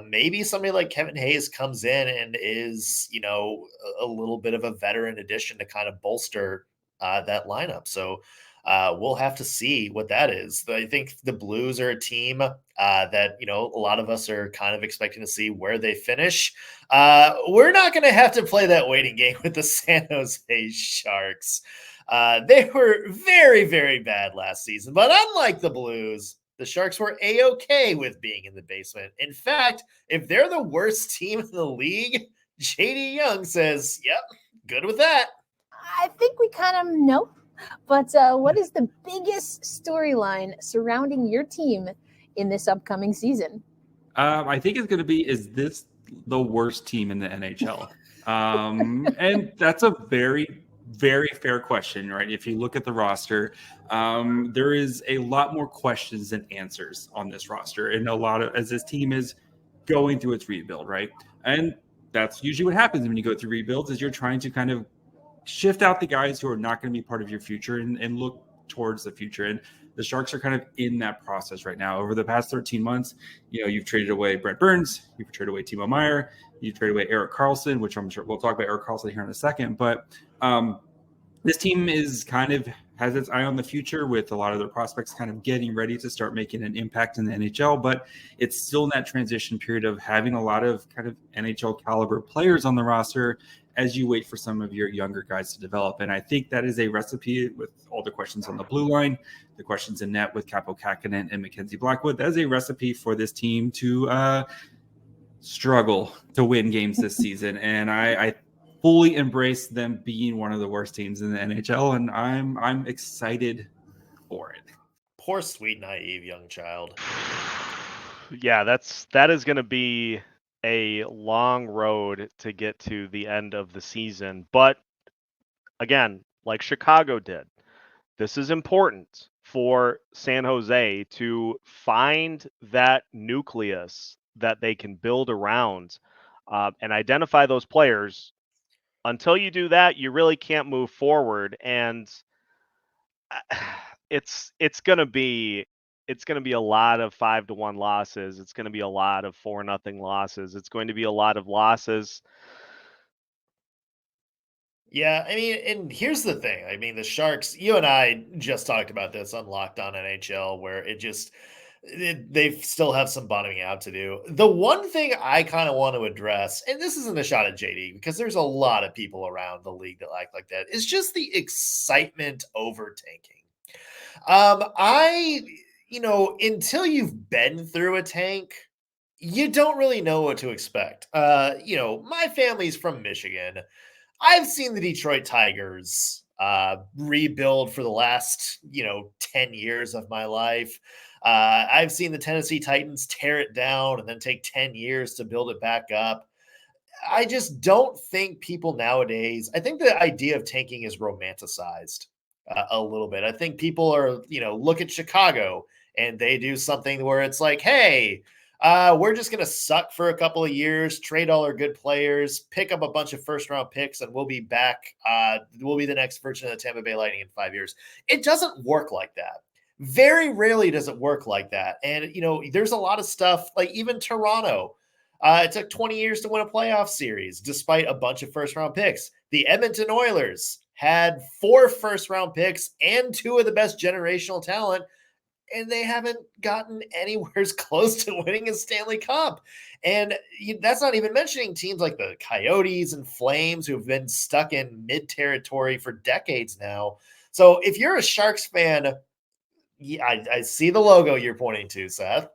Maybe somebody like Kevin Hayes comes in and is, a little bit of a veteran addition to kind of bolster that lineup. So we'll have to see what that is. I think the Blues are a team that, a lot of us are kind of expecting to see where they finish. We're not going to have to play that waiting game with the San Jose Sharks. They were very, very bad last season, but unlike the Blues, the Sharks were A-okay with being in the basement. In fact, if they're the worst team in the league, JD Young says, yep, good with that. I think we kind of know. But what is the biggest storyline surrounding your team in this upcoming season? I think it's going to be, is this the worst team in the NHL? And that's a very, very fair question, right? If you look at the roster, there is a lot more questions than answers on this roster. And as this team is going through its rebuild, right? And that's usually what happens when you go through rebuilds, is you're trying to kind of shift out the guys who are not going to be part of your future and look towards the future. And the Sharks are kind of in that process right now. Over the past 13 months, you've traded away Brent Burns, you've traded away Timo Meier, you've traded away Erik Karlsson, which I'm sure we'll talk about Erik Karlsson here in a second. But this team is kind of has its eye on the future, with a lot of their prospects kind of getting ready to start making an impact in the NHL. But it's still in that transition period of having a lot of kind of NHL caliber players on the roster as you wait for some of your younger guys to develop. And I think that is a recipe, with all the questions on the blue line, the questions in net with Capo Kakkonen and Mackenzie Blackwood. That is a recipe for this team to struggle to win games this season. And I fully embrace them being one of the worst teams in the NHL, and I'm excited for it. Poor, sweet, naive young child. Yeah, that is going to be a long road to get to the end of the season. But again, like Chicago did, this is important for San Jose to find that nucleus that they can build around and identify those players. Until you do that, you really can't move forward. And it's gonna be a lot of 5-1 losses. It's gonna be a lot of 4-0 losses. It's going to be a lot of losses. Yeah, I mean, and here's the thing. I mean, the Sharks, you and I just talked about this on Locked On NHL, where they still have some bottoming out to do. The one thing I kind of want to address, and this isn't a shot at JD, because there's a lot of people around the league that act like that, is just the excitement over tanking. Until you've been through a tank, you don't really know what to expect. My family's from Michigan. I've seen the Detroit Tigers rebuild for the last, 10 years of my life. I've seen the Tennessee Titans tear it down and then take 10 years to build it back up. I just don't think people nowadays, I think the idea of tanking is romanticized a little bit. I think people are, look at Chicago and they do something where it's like, hey, we're just going to suck for a couple of years, trade all our good players, pick up a bunch of first-round picks, and we'll be back. We'll be the next version of the Tampa Bay Lightning in 5 years. It doesn't work like that. Very rarely does it work like that. And, there's a lot of stuff, like even Toronto. It took 20 years to win a playoff series, despite a bunch of first-round picks. The Edmonton Oilers had 4 first-round picks and 2 of the best generational talent, and they haven't gotten anywhere close to winning a Stanley Cup. And that's not even mentioning teams like the Coyotes and Flames, who've been stuck in mid-territory for decades now. So if you're a Sharks fan, I see the logo you're pointing to, Seth.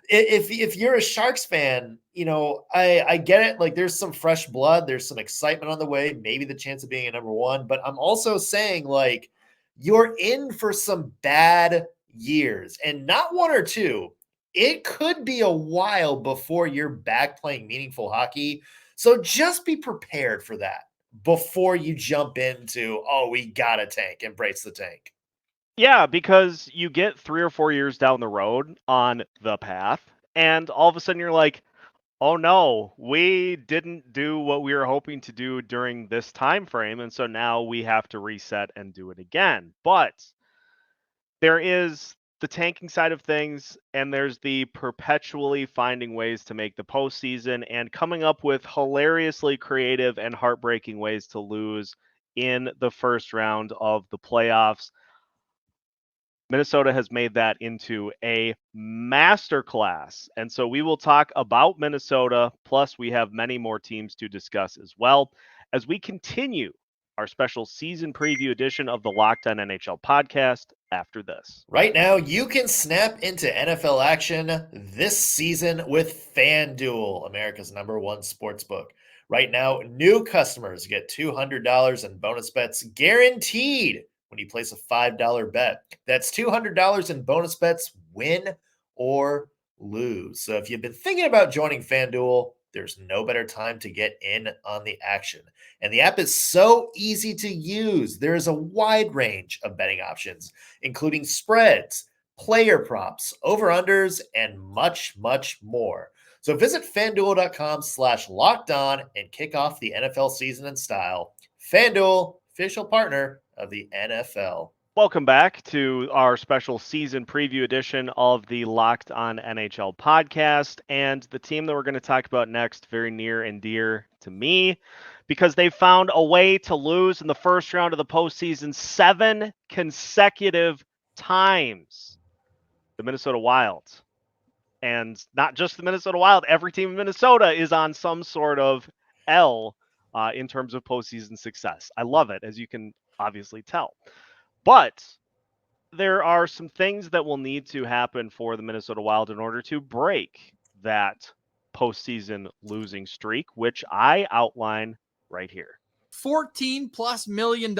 If you're a Sharks fan, I get it. Like, there's some fresh blood. There's some excitement on the way. Maybe the chance of being a number one. But I'm also saying, like, you're in for some bad years, and not 1 or 2. It could be a while before you're back playing meaningful hockey. So just be prepared for that before you jump into, oh, we got to tank, embrace the tank. Yeah, because you get 3 or 4 years down the road on the path, and all of a sudden you're like, oh no, we didn't do what we were hoping to do during this time frame, and so now we have to reset and do it again. But there is the tanking side of things, and there's the perpetually finding ways to make the postseason and coming up with hilariously creative and heartbreaking ways to lose in the first round of the playoffs. Minnesota has made that into a masterclass. And so we will talk about Minnesota, plus we have many more teams to discuss as well as we continue our special season preview edition of the Locked On NHL podcast after this. Right now, you can snap into NFL action this season with FanDuel, America's #1 sportsbook. Right now, new customers get $200 in bonus bets guaranteed when you place a $5 bet. That's $200 in bonus bets, win or lose. So if you've been thinking about joining FanDuel, there's no better time to get in on the action. And the app is so easy to use. There is a wide range of betting options, including spreads, player props, over-unders, and much, much more. So visit FanDuel.com/lockedon and kick off the NFL season in style. FanDuel, official partner of the NFL. Welcome back to our special season preview edition of the Locked On NHL podcast. And the team that we're going to talk about next, very near and dear to me, because they found a way to lose in the first round of the postseason 7 consecutive times. The Minnesota Wild. And not just the Minnesota Wild, every team in Minnesota is on some sort of L in terms of postseason success. I love it, as you can obviously tell. But there are some things that will need to happen for the Minnesota Wild in order to break that postseason losing streak, which I outline right here. $14+ million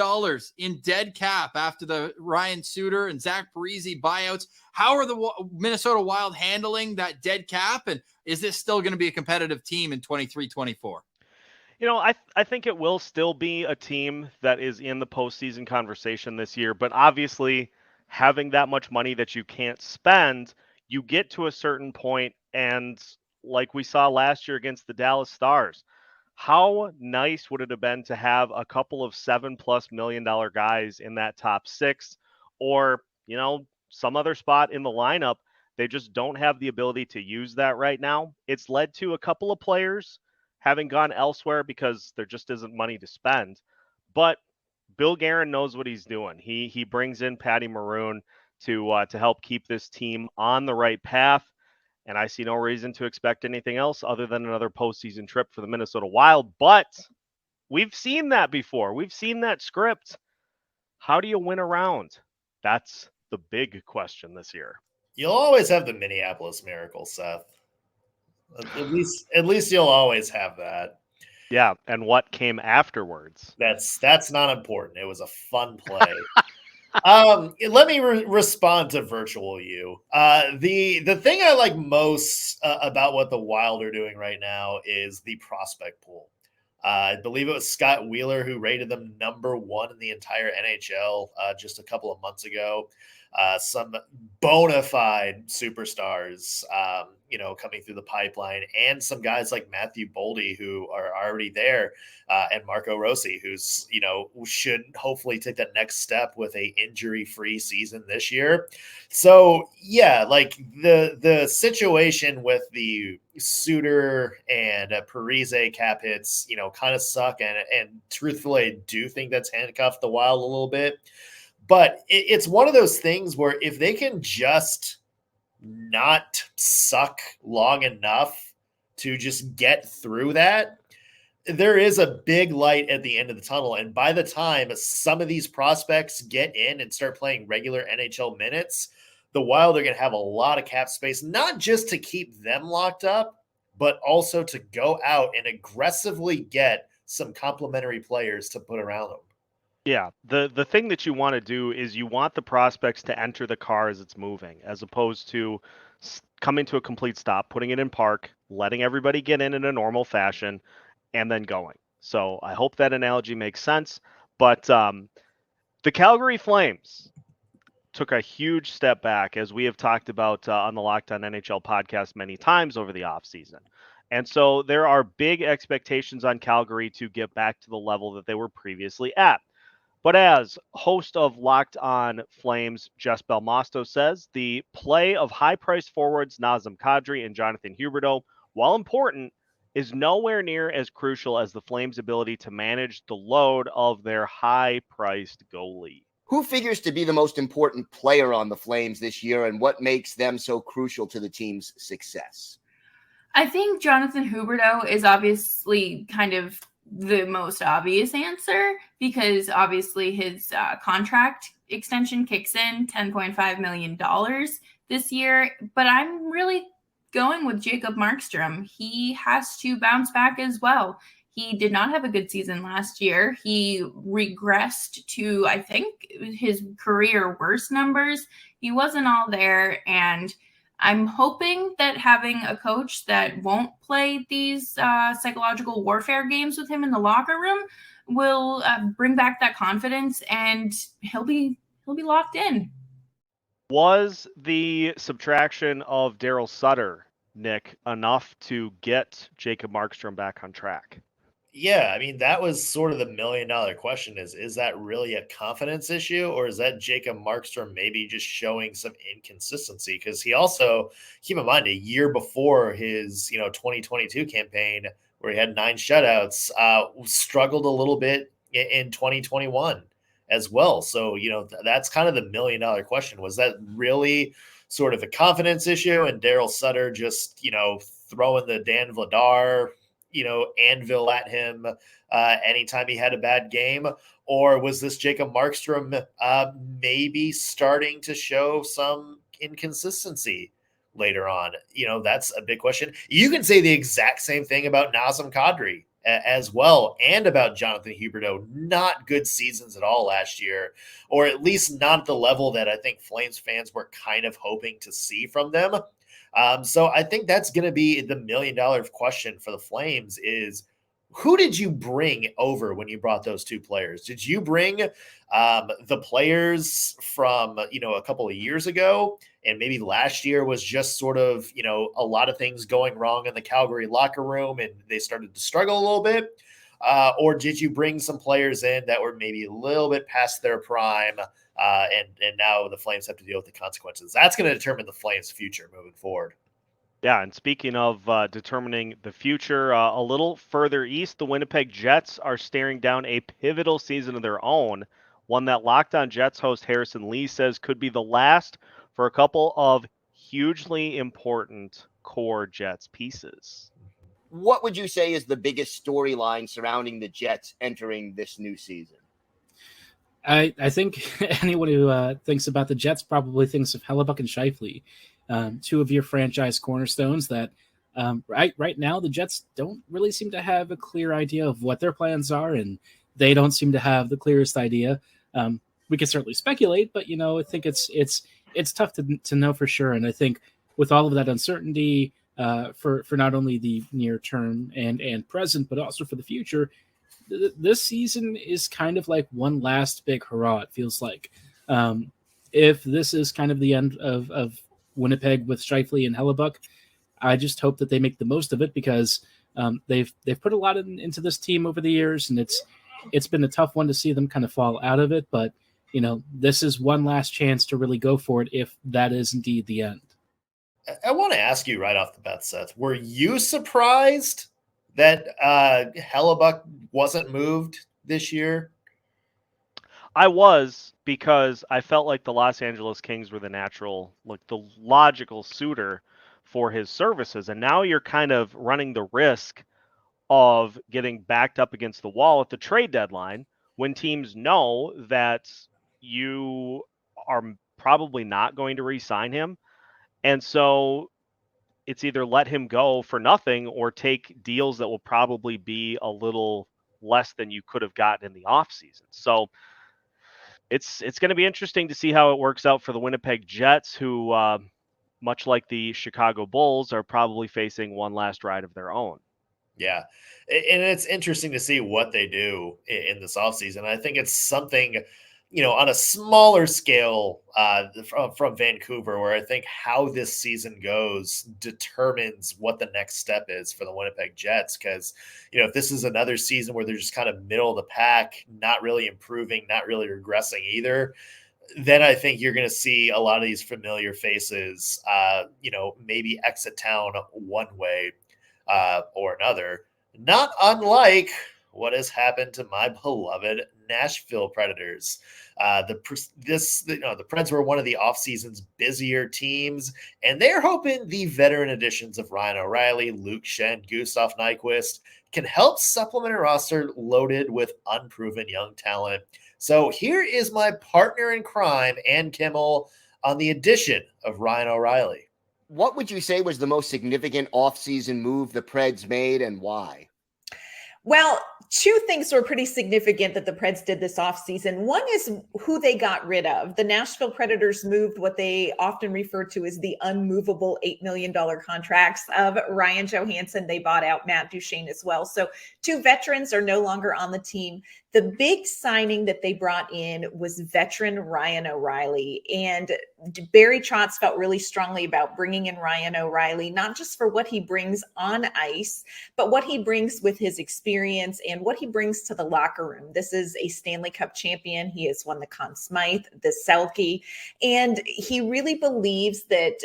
in dead cap after the Ryan Suter and Zach Parise buyouts. How are the Minnesota Wild handling that dead cap? And is this still going to be a competitive team in 23-24? I think it will still be a team that is in the postseason conversation this year, but obviously having that much money that you can't spend, you get to a certain point, and like we saw last year against the Dallas Stars, how nice would it have been to have a couple of $7+ million guys in that top six, or, some other spot in the lineup? They just don't have the ability to use that right now. It's led to a couple of players having gone elsewhere because there just isn't money to spend. But Bill Guerin knows what he's doing. He brings in Patty Maroon to help keep this team on the right path. And I see no reason to expect anything else other than another postseason trip for the Minnesota Wild. But we've seen that before. We've seen that script. How do you win around? That's the big question this year. You'll always have the Minneapolis Miracle, Seth. At least you'll always have that. Yeah, and what came afterwards? That's not important. It was a fun play. Let me respond to Virtual You. The thing I like most about what the Wild are doing right now is the prospect pool. I believe it was Scott Wheeler who rated them number 1 in the entire NHL just a couple of months ago. Some bona fide superstars, coming through the pipeline, and some guys like Matthew Boldy who are already there, and Marco Rossi, who's, should hopefully take that next step with a injury-free season this year. So yeah, like the situation with the Suter and Parise cap hits, kind of suck. And truthfully, I do think that's handcuffed the Wild a little bit. But it's one of those things where if they can just not suck long enough to just get through that, there is a big light at the end of the tunnel. And by the time some of these prospects get in and start playing regular NHL minutes, the Wild are going to have a lot of cap space, not just to keep them locked up, but also to go out and aggressively get some complementary players to put around them. Yeah, the thing that you want to do is you want the prospects to enter the car as it's moving, as opposed to coming to a complete stop, putting it in park, letting everybody get in a normal fashion, and then going. So I hope that analogy makes sense. But the Calgary Flames took a huge step back, as we have talked about on the Locked On NHL podcast many times over the offseason. And so there are big expectations on Calgary to get back to the level that they were previously at. But as host of Locked On Flames, Jess Belmosto says, the play of high-priced forwards Nazem Kadri and Jonathan Huberdeau, while important, is nowhere near as crucial as the Flames' ability to manage the load of their high-priced goalie. Who figures to be the most important player on the Flames this year, and what makes them so crucial to the team's success? I think Jonathan Huberdeau is obviously kind of the most obvious answer, because obviously his contract extension kicks in $10.5 million this year. But I'm really going with Jacob Markstrom. He has to bounce back as well. He did not have a good season last year. He regressed to, I think, his career worst numbers. He wasn't all there, and I'm hoping that having a coach that won't play these psychological warfare games with him in the locker room will bring back that confidence, and he'll be locked in. Was the subtraction of Daryl Sutter, Nick, enough to get Jacob Markstrom back on track? Yeah, I mean, that was sort of the $1 million question is that really a confidence issue, or is that Jacob Markstrom maybe just showing some inconsistency? Because he also, keep in mind, a year before his 2022 campaign where he had 9 shutouts, struggled a little bit in 2021 as well. So, that's kind of the $1 million question. Was that really sort of a confidence issue, and Daryl Sutter just, throwing the Dan Vladar anvil at him anytime he had a bad game? Or was this Jacob Markstrom maybe starting to show some inconsistency later on? That's a big question. You can say the exact same thing about Nazem Kadri as well, and about Jonathan Huberdeau. Not good seasons at all last year, or at least not at the level that I think Flames fans were kind of hoping to see from them. So I think that's going to be the $1 million question for the Flames is, who did you bring over when you brought those two players? Did you bring the players from, a couple of years ago, and maybe last year was just sort of, a lot of things going wrong in the Calgary locker room and they started to struggle a little bit? Or did you bring some players in that were maybe a little bit past their prime, and now the Flames have to deal with the consequences? That's going to determine the Flames' future moving forward. Yeah, and speaking of determining the future, a little further east, the Winnipeg Jets are staring down a pivotal season of their own, one that Locked On Jets host Harrison Lee says could be the last for a couple of hugely important core Jets pieces. What would you say is the biggest storyline surrounding the Jets entering this new season? I think anyone who thinks about the Jets probably thinks of Hellebuyck and Scheifele. Two of your franchise cornerstones that right now the Jets don't really seem to have a clear idea of what their plans are, and they don't seem to have the clearest idea. We can certainly speculate, but I think it's tough to know for sure. And I think with all of that uncertainty for not only the near term and present, but also for the future, this season is kind of like one last big hurrah. It feels like if this is kind of the end of Winnipeg with Scheifele and Hellebuyck, I just hope that they make the most of it, because they've put a lot into this team over the years, and it's been a tough one to see them kind of fall out of it. But this is one last chance to really go for it if that is indeed the end. I want to ask you right off the bat, Seth, were you surprised that Hellebuyck wasn't moved this year? I was, because I felt like the Los Angeles Kings were the logical suitor for his services. And now you're kind of running the risk of getting backed up against the wall at the trade deadline when teams know that you are probably not going to re-sign him. And so it's either let him go for nothing or take deals that will probably be a little less than you could have gotten in the offseason. So it's going to be interesting to see how it works out for the Winnipeg Jets, who, much like the Chicago Bulls, are probably facing one last ride of their own. Yeah. And it's interesting to see what they do in this offseason. I think it's something, on a smaller scale from Vancouver, where I think how this season goes determines what the next step is for the Winnipeg Jets. Because, if this is another season where they're just kind of middle of the pack, not really improving, not really regressing either, then I think you're going to see a lot of these familiar faces, maybe exit town one way or another, not unlike what has happened to my beloved Nashville Predators. The Preds were one of the offseason's busier teams, and they're hoping the veteran additions of Ryan O'Reilly, Luke Schenn, Gustav Nyquist can help supplement a roster loaded with unproven young talent. So here is my partner in crime, Ann Kimmel, on the addition of Ryan O'Reilly. What would you say was the most significant offseason move the Preds made, and why? Well, two things were pretty significant that the Preds did this offseason. One is who they got rid of. The Nashville Predators moved what they often refer to as the unmovable $8 million contracts of Ryan Johansson. They bought out Matt Duchene as well. So two veterans are no longer on the team. The big signing that they brought in was veteran Ryan O'Reilly. And Barry Trotz felt really strongly about bringing in Ryan O'Reilly, not just for what he brings on ice, but what he brings with his experience and what he brings to the locker room. This is a Stanley Cup champion. He has won the Conn Smythe, the Selke, and he really believes that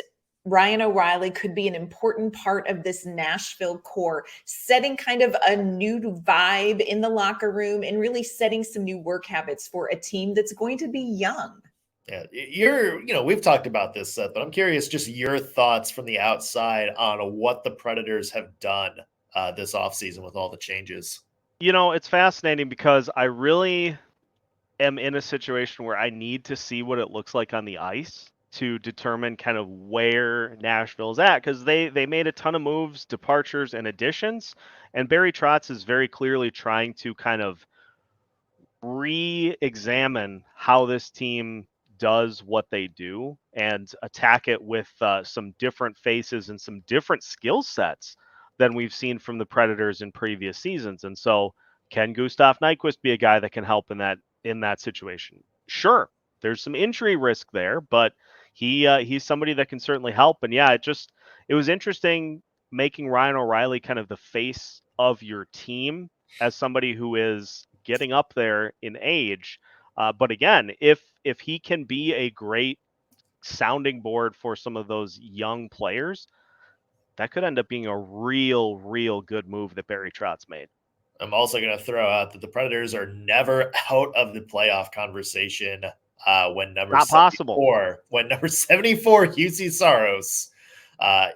Ryan O'Reilly could be an important part of this Nashville core, setting kind of a new vibe in the locker room and really setting some new work habits for a team that's going to be young. Yeah, we've talked about this, Seth, but I'm curious just your thoughts from the outside on what the Predators have done this offseason with all the changes. It's fascinating because I really am in a situation where I need to see what it looks like on the ice to determine kind of where Nashville's at, because they made a ton of moves, departures, and additions, and Barry Trotz is very clearly trying to kind of re-examine how this team does what they do and attack it with some different faces and some different skill sets than we've seen from the Predators in previous seasons. And so, can Gustav Nyquist be a guy that can help in that situation? Sure, there's some injury risk there, but he's somebody that can certainly help. And yeah, it was interesting making Ryan O'Reilly kind of the face of your team as somebody who is getting up there in age. But again, if he can be a great sounding board for some of those young players, that could end up being a real good move that Barry Trotz made. I'm also going to throw out that the Predators are never out of the playoff conversation when number 74 UC Saros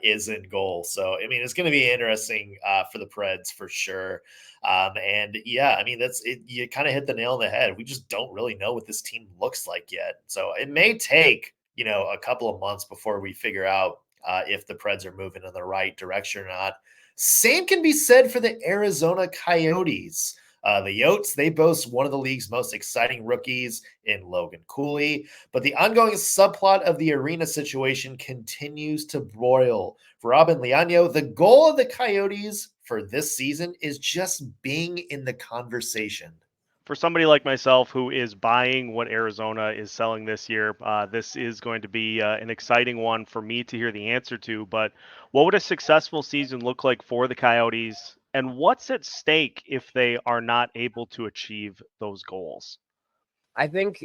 is in goal. So, I mean, it's going to be interesting for the Preds for sure. And yeah, I mean, that's it. You kind of hit the nail on the head. We just don't really know what this team looks like yet. So it may take, a couple of months before we figure out if the Preds are moving in the right direction or not. Same can be said for the Arizona Coyotes. The Yotes, they boast one of the league's most exciting rookies in Logan Cooley, but the ongoing subplot of the arena situation continues to broil. For Robin Leano, the goal of the Coyotes for this season is just being in the conversation. For somebody like myself who is buying what Arizona is selling this year, this is going to be an exciting one for me to hear the answer to. But what would a successful season look like for the Coyotes? And what's at stake if they are not able to achieve those goals? I think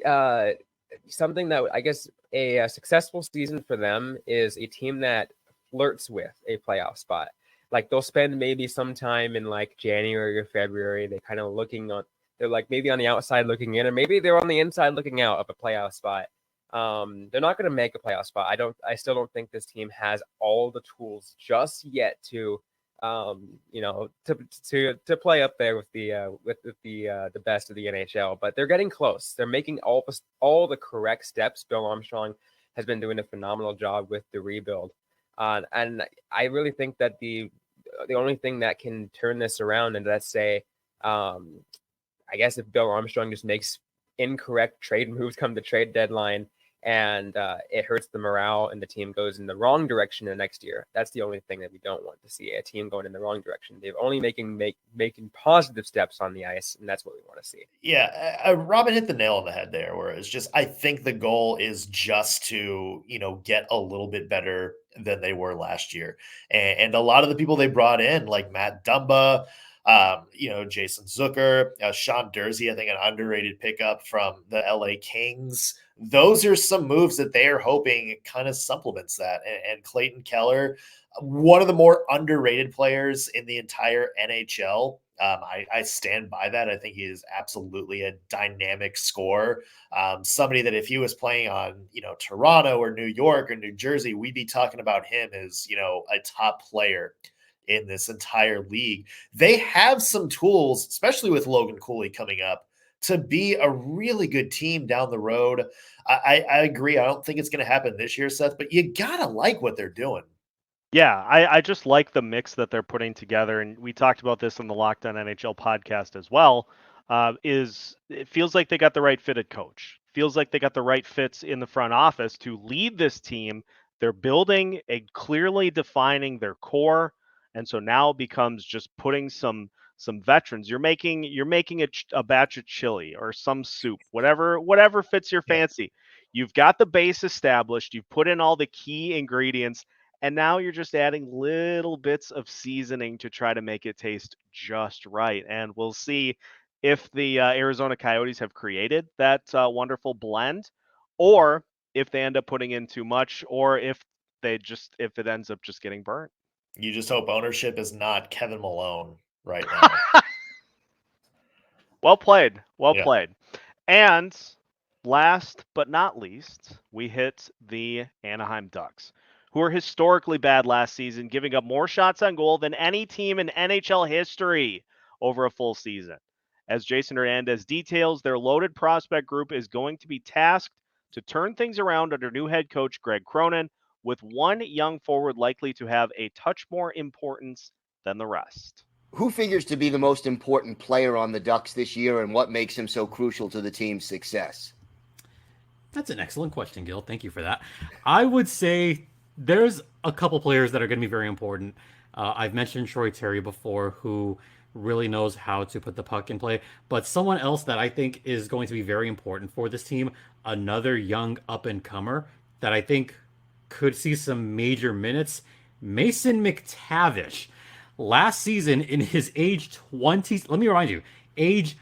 something that I guess a successful season for them is a team that flirts with a playoff spot. Like they'll spend maybe some time in like January or February. They kind of they're like maybe on the outside looking in, or maybe they're on the inside looking out of a playoff spot. They're not going to make a playoff spot. I still don't think this team has all the tools just yet to play up there with the best of the NHL, but they're getting close. They're making all the correct steps. Bill Armstrong has been doing a phenomenal job with the rebuild, and I really think that the only thing that can turn this around, and let's say, I guess if Bill Armstrong just makes incorrect trade moves come the trade deadline, and it hurts the morale and the team goes in the wrong direction the next year. That's the only thing that we don't want to see, a team going in the wrong direction. They're only making positive steps on the ice, and that's what we want to see. Yeah, Robin hit the nail on the head there, where it's just I think the goal is just to, get a little bit better than they were last year. And a lot of the people they brought in, like Matt Dumba, Jason Zucker, Sean Dursey, I think an underrated pickup from the LA Kings. Those are some moves that they are hoping kind of supplements that. And Clayton Keller, one of the more underrated players in the entire NHL. I stand by that. I think he is absolutely a dynamic scorer. Somebody that if he was playing on, Toronto or New York or New Jersey, we'd be talking about him as, a top player in this entire league. They have some tools, especially with Logan Cooley coming up, to be a really good team down the road. I agree. I don't think it's going to happen this year, Seth, but you got to like what they're doing. Yeah, I just like the mix that they're putting together. And we talked about this on the Locked On NHL podcast as well. It feels like they got the right fitted coach. Feels like they got the right fits in the front office to lead this team. They're building clearly defining their core. And so now it becomes just putting some veterans. You're making a batch of chili or some soup, whatever fits your fancy. You've got the base established. You've put in all the key ingredients, and now you're just adding little bits of seasoning to try to make it taste just right. And we'll see if the Arizona Coyotes have created that wonderful blend, or if they end up putting in too much, or if it ends up just getting burnt. You just hope ownership is not Kevin Malone right now. Well played. Played. And last but not least, we hit the Anaheim Ducks, who were historically bad last season, giving up more shots on goal than any team in NHL history over a full season. As Jason Hernandez details, their loaded prospect group is going to be tasked to turn things around under new head coach Greg Cronin, with one young forward likely to have a touch more importance than the rest. Who figures to be the most important player on the Ducks this year, and what makes him so crucial to the team's success? That's an excellent question, Gil. Thank you for that. I would say there's a couple players that are going to be very important. I've mentioned Troy Terry before, who really knows how to put the puck in play. But someone else that I think is going to be very important for this team, another young up-and-comer that I think could see some major minutes, Mason McTavish. Last season, in his age 20, let me remind you, age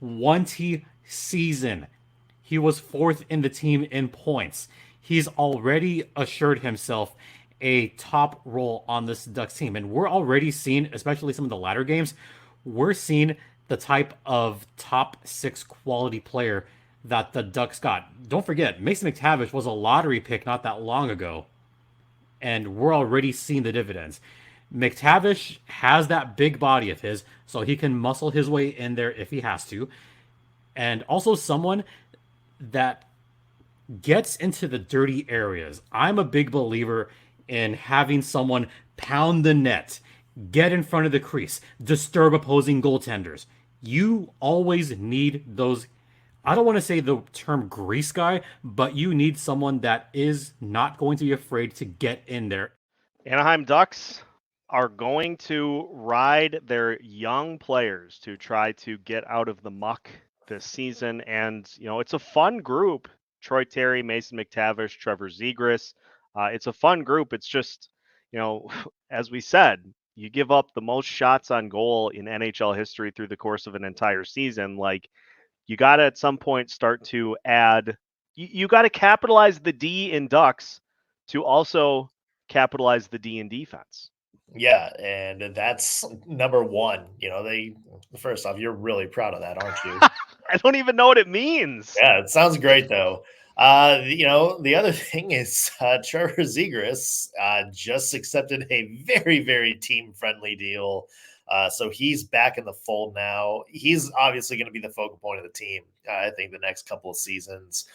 20 season, he was fourth in the team in points. He's already assured himself a top role on this Ducks team. And we're already seeing, especially some of the latter games, we're seeing the type of top 6 quality player that the Ducks got. Don't forget, Mason McTavish was a lottery pick not that long ago. And we're already seeing the dividends. McTavish has that big body of his, so he can muscle his way in there if he has to. And also someone that gets into the dirty areas. I'm a big believer in having someone pound the net, get in front of the crease, disturb opposing goaltenders. You always need those, I don't want to say the term grease guy, but you need someone that is not going to be afraid to get in there. Anaheim Ducks are going to ride their young players to try to get out of the muck this season. And, you know, it's a fun group. Troy Terry, Mason McTavish, Trevor Zegras. It's a fun group. It's just, you know, as we said, you give up the most shots on goal in NHL history through the course of an entire season. Like, you got to at some point start to add, you got to capitalize the D in Ducks to also capitalize the D in defense. Yeah, and that's number one. You know, first off, you're really proud of that, aren't you? I don't even know what it means. Yeah, it sounds great though. You know, the other thing is Trevor Zegras just accepted a very, very team-friendly deal. So he's back in the fold now. He's obviously going to be the focal point of the team, I think, the next couple of seasons.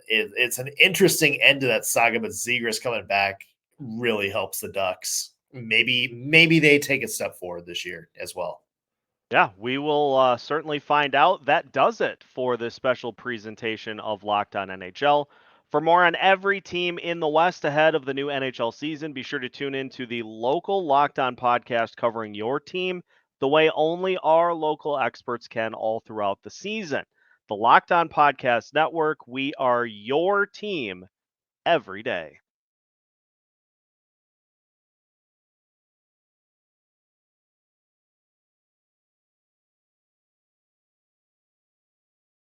It's an interesting end to that saga, but Zegras coming back really helps the Ducks. Maybe they take a step forward this year as well. Yeah, we will certainly find out. That does it for this special presentation of Locked On NHL. For more on every team in the West ahead of the new NHL season, be sure to tune in to the local Locked On podcast covering your team the way only our local experts can all throughout the season. The Locked On Podcast Network, we are your team every day.